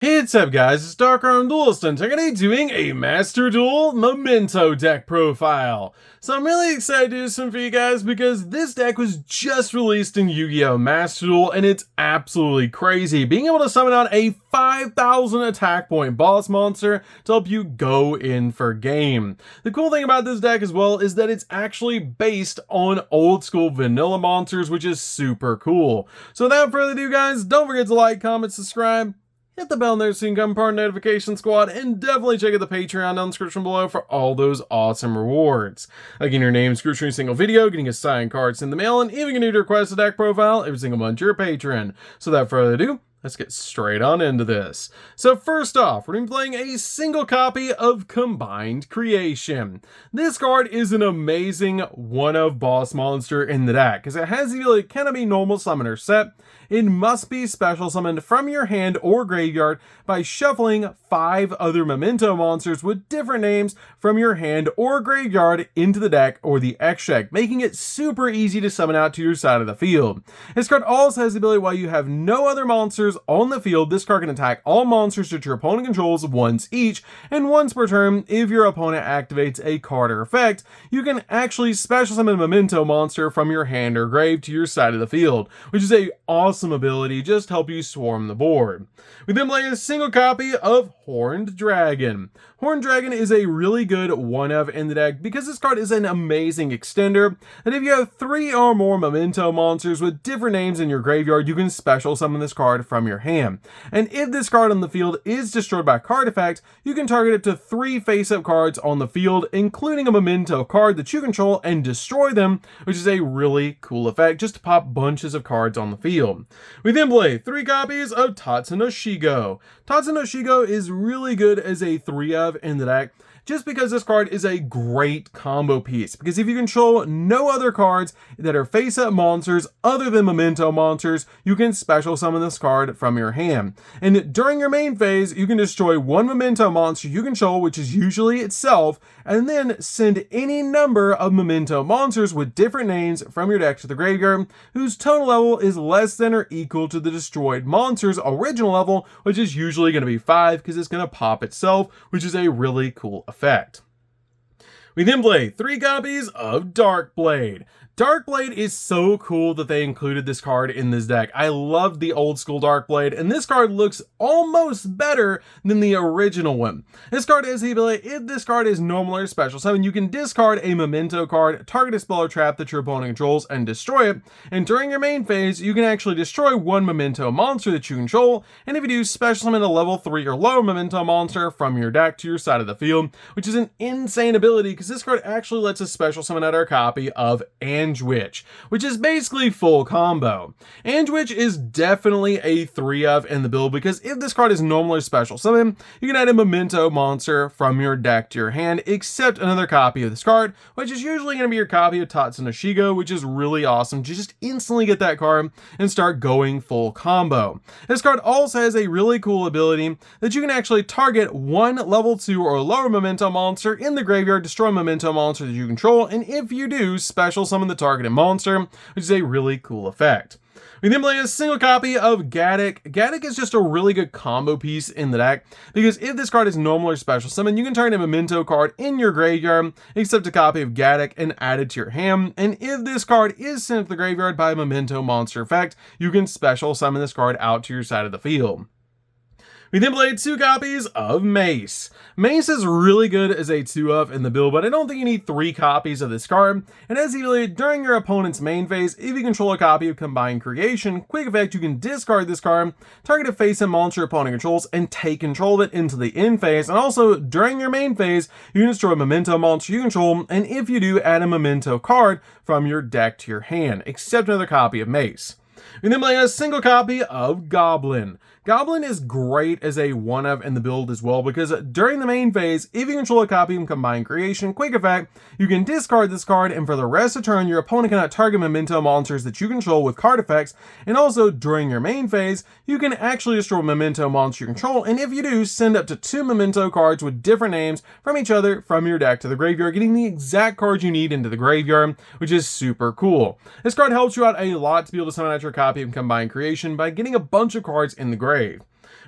Hey, what's up guys, it's DarkArmedDuelist and today doing a Master Duel Memento deck profile. So I'm really excited to do this one for you guys because this deck was just released in Yu-Gi-Oh! Master Duel and it's absolutely crazy. Being able to summon out a 5,000 attack point boss monster to help you go in for game. The cool thing about this deck as well is that it's actually based on old school vanilla monsters, which is super cool. So without further ado guys, don't forget to like, comment, subscribe, hit the bell there so you can become part of the notification squad, and definitely check out the Patreon down in the description below for all those awesome rewards. Again, your name, screw every single video, getting a signed cards in the mail, and even getting to request a deck profile every single month you're a patron. So without further ado, let's get straight on into this. So first off, we're going to be playing a single copy of Combined Creation. This card is an amazing one-of boss monster in the deck, because it has the ability to kind of be normal summoner set. It must be special summoned from your hand or graveyard by shuffling 5 other Memento monsters with different names from your hand or graveyard into the deck or the X deck, making it super easy to summon out to your side of the field. This card also has the ability while you have no other monsters on the field, this card can attack all monsters that your opponent controls once each, and once per turn, if your opponent activates a card or effect, you can actually special summon a Memento monster from your hand or grave to your side of the field, which is a awesome ability just to help you swarm the board. We then play a single copy of Horned Dragon. Horned Dragon is a really good one-of in the deck because this card is an amazing extender, and if you have 3 or more Memento monsters with different names in your graveyard, you can special summon this card from your hand. And if this card on the field is destroyed by a card effect, you can target it to 3 face-up cards on the field, including a Memento card that you control, and destroy them, which is a really cool effect just to pop bunches of cards on the field. We then play 3 copies of Tatsunoshigo. Tatsunoshigo is really good as a 3-of in the deck, just because this card is a great combo piece, because if you control no other cards that are face-up monsters other than Memento monsters, you can special summon this card from your hand. And during your main phase, you can destroy 1 Memento monster you control, which is usually itself, and then send any number of Memento monsters with different names from your deck to the graveyard, whose total level is less than or equal to the destroyed monster's original level, which is usually going to be 5 because it's going to pop itself, which is a really cool effect. We then play 3 copies of Darkblade. Darkblade is so cool that they included this card in this deck. I love the old school Darkblade, and this card looks almost better than the original one. This card has the ability, if this card is normal or special summon, you can discard a Memento card, target a spell or trap that your opponent controls, and destroy it. And during your main phase, you can actually destroy 1 Memento monster that you control, and if you do, special summon a level 3 or lower Memento monster from your deck to your side of the field, which is an insane ability because this card actually lets us special summon out our copy of Anjwitch, which is basically full combo. Anjwitch is definitely a 3-of in the build because if this card is normally special summon, you can add a Memento monster from your deck to your hand, except another copy of this card, which is usually going to be your copy of Tatsunoshigo, which is really awesome to just instantly get that card and start going full combo. This card also has a really cool ability that you can actually target 1 level 2 or lower Memento monster in the graveyard, destroy a Memento monster that you control, and if you do, special summon the targeted monster, which is a really cool effect. We then play a single copy of Gaddock. Gaddock is just a really good combo piece in the deck, because if this card is normal or special summon, you can turn a Memento card in your graveyard, except a copy of Gaddock, and add it to your hand, and if this card is sent to the graveyard by a Memento monster effect, you can special summon this card out to your side of the field. We then played 2 copies of Mace. Mace is really good as a 2-of in the build, but I don't think you need 3 copies of this card. And as the ability, during your opponent's main phase, if you control a copy of Combined Creation, quick effect, you can discard this card, target a face-up monster your opponent controls, and take control of it into the end phase. And also, during your main phase, you can destroy a Memento monster you control, and if you do, add a Memento card from your deck to your hand, except another copy of Mace. We then play a single copy of Goblin. Goblin is great as a 1-of in the build as well, because during the main phase, if you control a copy of Combined Creation, quick effect, you can discard this card, and for the rest of the turn, your opponent cannot target Memento monsters that you control with card effects, and also during your main phase, you can actually destroy a Memento monster you control, and if you do, send up to 2 Memento cards with different names from each other from your deck to the graveyard, getting the exact card you need into the graveyard, which is super cool. This card helps you out a lot to be able to summon out your copy of Combined Creation by getting a bunch of cards in the grave.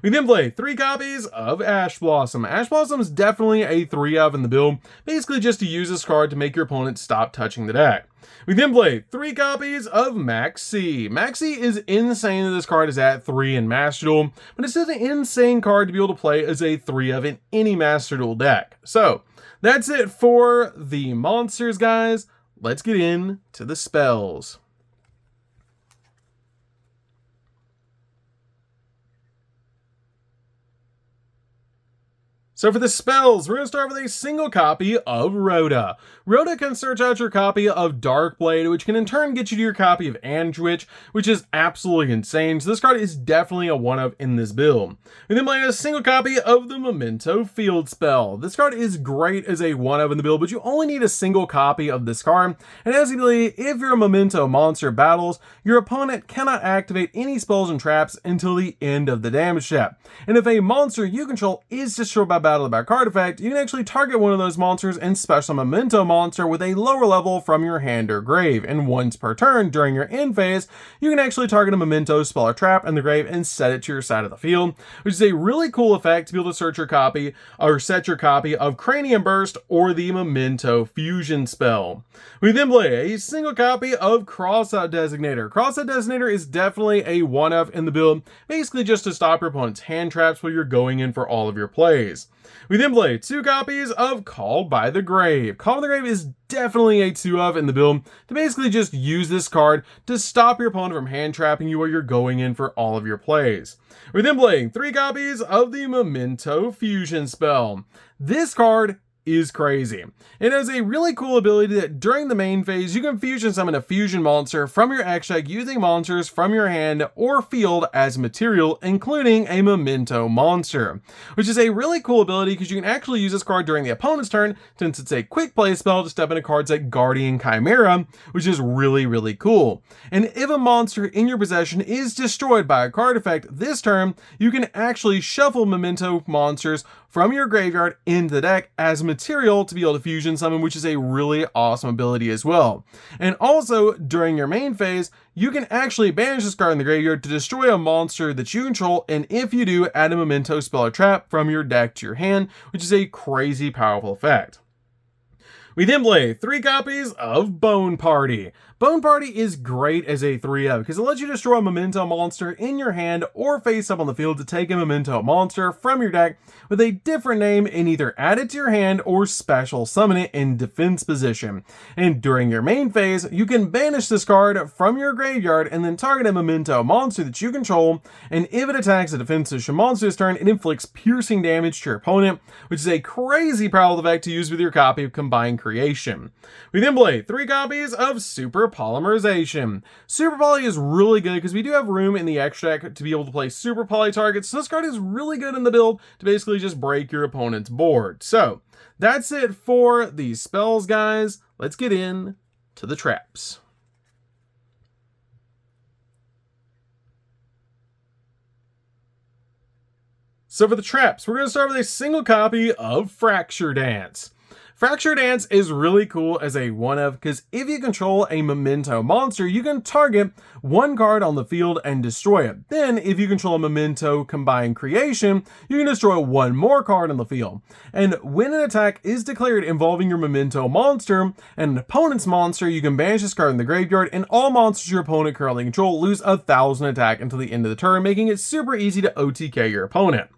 We then play 3 copies of Ash Blossom. Ash Blossom is definitely a 3 of in the build, basically just to use this card to make your opponent stop touching the deck. We then play 3 copies of Maxi. Maxi is insane that this card is at 3 in Master Duel, but it's just an insane card to be able to play as a 3 of in any Master Duel deck. So, that's it for the monsters, guys. Let's get into the spells. So for the spells, we're going to start with a single copy of Rhoda. Rhoda can search out your copy of Darkblade, which can in turn get you to your copy of Andwich, which is absolutely insane. So this card is definitely a 1-of in this build. We then play a single copy of the Memento Field spell. This card is great as a 1-of in the build, but you only need a single copy of this card. And as you believe, if your Memento monster battles, your opponent cannot activate any spells and traps until the end of the damage step. And if a monster you control is destroyed by battle by card effect, you can actually target one of those monsters and special Memento monster with a lower level from your hand or grave. And once per turn during your end phase, you can actually target a Memento spell or trap in the grave and set it to your side of the field, which is a really cool effect to be able to search your copy or set your copy of Cranium Burst or the Memento Fusion spell. We then play a single copy of Crossout Designator. Crossout Designator is definitely a 1-of in the build, basically just to stop your opponent's hand traps while you're going in for all of your plays. We then play 2 copies of Called by the Grave. Called by the Grave is definitely a 2-of in the build to basically just use this card to stop your opponent from hand trapping you while you're going in for all of your plays. We're then playing 3 copies of the Memento Fusion spell. This card is crazy. It has a really cool ability that during the main phase, you can fusion summon a fusion monster from your X deck using monsters from your hand or field as material, including a Memento monster, which is a really cool ability because you can actually use this card during the opponent's turn since it's a quick play spell to step into cards like Guardian Chimera, which is really cool. And if a monster in your possession is destroyed by a card effect this turn, you can actually shuffle Memento monsters from your graveyard into the deck as material to be able to fusion summon, which is a really awesome ability as well. And also, during your main phase, you can actually banish this card in the graveyard to destroy a monster that you control, and if you do, add a Memento spell or trap from your deck to your hand, which is a crazy powerful effect. We then play 3 copies of Bone Party. Bone Party is great as a 3-of because it lets you destroy a Memento monster in your hand or face up on the field to take a Memento monster from your deck with a different name and either add it to your hand or special summon it in defense position. And during your main phase, you can banish this card from your graveyard and then target a Memento monster that you control, and if it attacks a defensive monster this turn, it inflicts piercing damage to your opponent, which is a crazy powerful effect to use with your copy of Combined Creation. We then play 3 copies of Super Polymerization. Super Poly is really good because we do have room in the X deck to be able to play Super Poly targets, so this card is really good in the build to basically just break your opponent's board. So that's it for these spells, guys. Let's get in to the traps. So for the traps, we're going to start with a single copy of Fracture Dance. Fracture Dance is really cool as a 1-of because if you control a Memento monster, you can target one card on the field and destroy it. Then, if you control a Memento Combined Creation, you can destroy one more card on the field. And when an attack is declared involving your Memento monster and an opponent's monster, you can banish this card in the graveyard, and all monsters your opponent currently controls lose 1,000 attack until the end of the turn, making it super easy to OTK your opponent.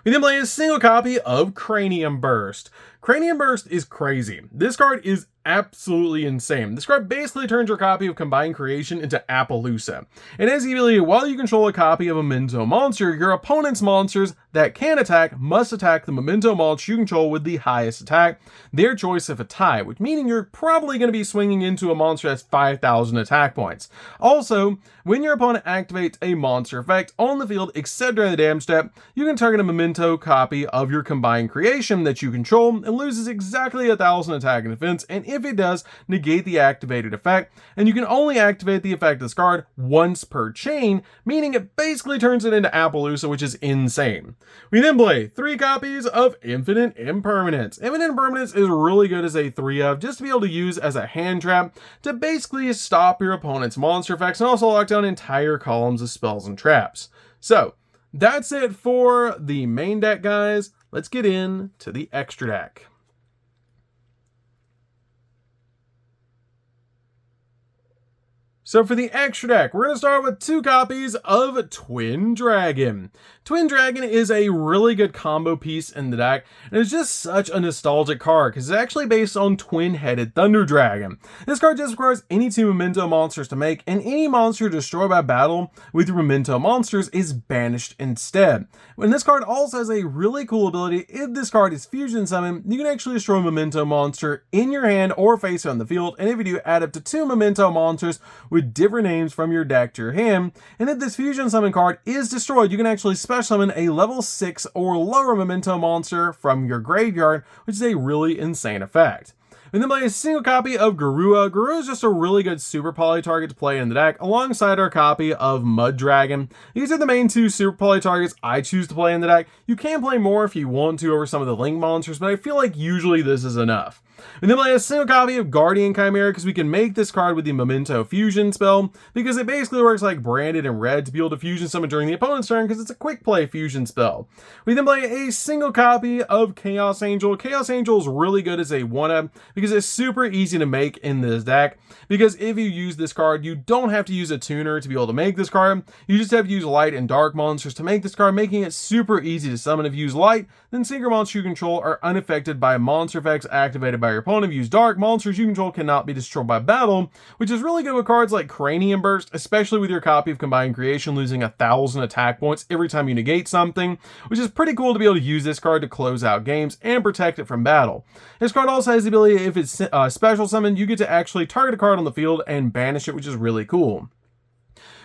We then play a single copy of Cranium Burst. Cranium Burst is crazy. This card is absolutely insane. This card basically turns your copy of Combined Creation into Appaloosa. And as you believe, while you control a copy of a Memento monster, your opponent's monsters that can attack must attack the Memento monster you control with the highest attack, their choice of a tie, which meaning you're probably going to be swinging into a monster that's 5,000 attack points. Also, when your opponent activates a monster effect on the field except during the damage step, you can target a Memento copy of your Combined Creation that you control and loses exactly 1,000 attack and defense, and if it does, negate the activated effect, and you can only activate the effect of this card once per chain, meaning it basically turns it into Appaloosa, which is insane. We then play 3 copies of Infinite Impermanence. Infinite Impermanence is really good as a 3-of, just to be able to use as a hand trap to basically stop your opponent's monster effects and also lock down entire columns of spells and traps. So, that's it for the main deck, guys. Let's get into the extra deck. So for the extra deck, we're going to start with 2 copies of Twin Dragon. Twin Dragon is a really good combo piece in the deck, and it's just such a nostalgic card because it's actually based on Twin-Headed Thunder Dragon. This card just requires any 2 Memento monsters to make, and any monster destroyed by battle with your Memento monsters is banished instead. And this card also has a really cool ability. If this card is fusion summoned, you can actually destroy a Memento monster in your hand or face it on the field, and if you do, add up to 2 Memento monsters with different names from your deck to your hand. And if this fusion summon card is destroyed, you can actually special summon a level 6 or lower Memento monster from your graveyard, which is a really insane effect. And then play a single copy of Garua. Garua is just a really good super poly target to play in the deck, alongside our copy of Mud Dragon. These are the main 2 super poly targets I choose to play in the deck. You can play more if you want to over some of the Link monsters, but I feel like usually this is enough. And then play a single copy of Guardian Chimera, because we can make this card with the Memento Fusion spell, because it basically works like Branded and Red to be able to fusion summon during the opponent's turn, because it's a quick play fusion spell. We then play a single copy of Chaos Angel. Chaos Angel is really good as a 1-up, because it's super easy to make in this deck, because if you use this card, you don't have to use a tuner to be able to make this card. You just have to use light and dark monsters to make this card, making it super easy to summon. If you use light, then single monsters you control are unaffected by monster effects activated by your opponent. If you use dark, monsters you control cannot be destroyed by battle, which is really good with cards like Cranium Burst, especially with your copy of Combined Creation losing 1,000 attack points every time you negate something, which is pretty cool to be able to use this card to close out games and protect it from battle. This card also has the ability, if it's special summoned, you get to actually target a card on the field and banish it, which is really cool.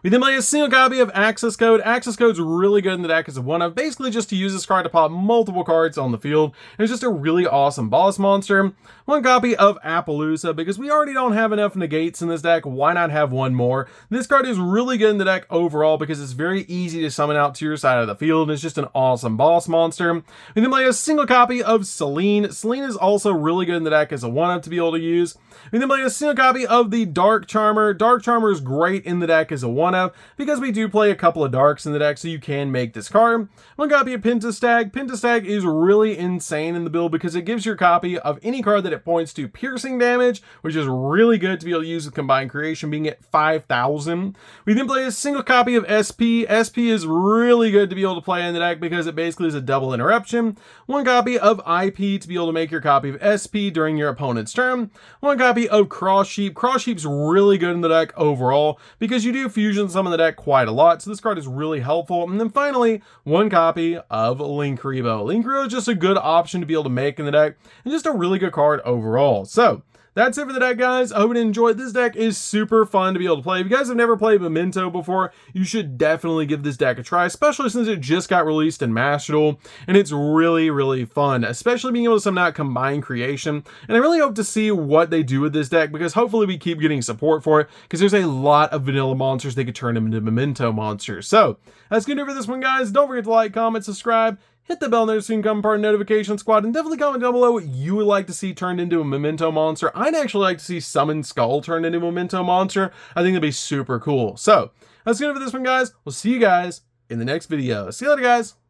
We then play a single copy of Access Code. Access Code's really good in the deck as a 1-up, basically just to use this card to pop multiple cards on the field. It's just a really awesome boss monster. 1 copy of Appaloosa, because we already don't have enough negates in this deck, why not have 1 more? This card is really good in the deck overall because it's very easy to summon out to your side of the field, and it's just an awesome boss monster. We then play a single copy of Selene. Selene is also really good in the deck as a 1-up to be able to use. We then play a single copy of the Dark Charmer. Dark Charmer is great in the deck as a 1-up because we do play a couple of darks in the deck, so you can make this card. 1 copy of Pentastag. Pentastag is really insane in the build because it gives your copy of any card that it points to piercing damage, which is really good to be able to use with Combined Creation, being at 5,000. We then play a single copy of SP. SP is really good to be able to play in the deck because it basically is a double interruption. 1 copy of IP to be able to make your copy of SP during your opponent's turn. 1 copy of Cross Sheep. Cross Sheep's really good in the deck overall because you do fusion summon the deck quite a lot, so this card is really helpful. And then finally, 1 copy of Linkuriboh. Linkuriboh is just a good option to be able to make in the deck, and just a really good card overall. So that's it for the deck, guys. I hope you enjoyed. This deck is super fun to be able to play. If you guys have never played Memento before, you should definitely give this deck a try, especially since it just got released in Master Duel, and it's really, really fun, especially being able to summon out Combined Creation. And I really hope to see what they do with this deck, because hopefully we keep getting support for it, because there's a lot of vanilla monsters they could turn them into Memento monsters. So that's gonna do it for this one, guys. Don't forget to like, comment, subscribe, hit the bell notification so you can become part of the notification squad, and definitely comment down below what you would like to see turned into a Memento monster. I'd actually like to see Summon Skull turned into a Memento monster. I think that'd be super cool. So that's good for this one, guys. We'll see you guys in the next video. See you later, guys.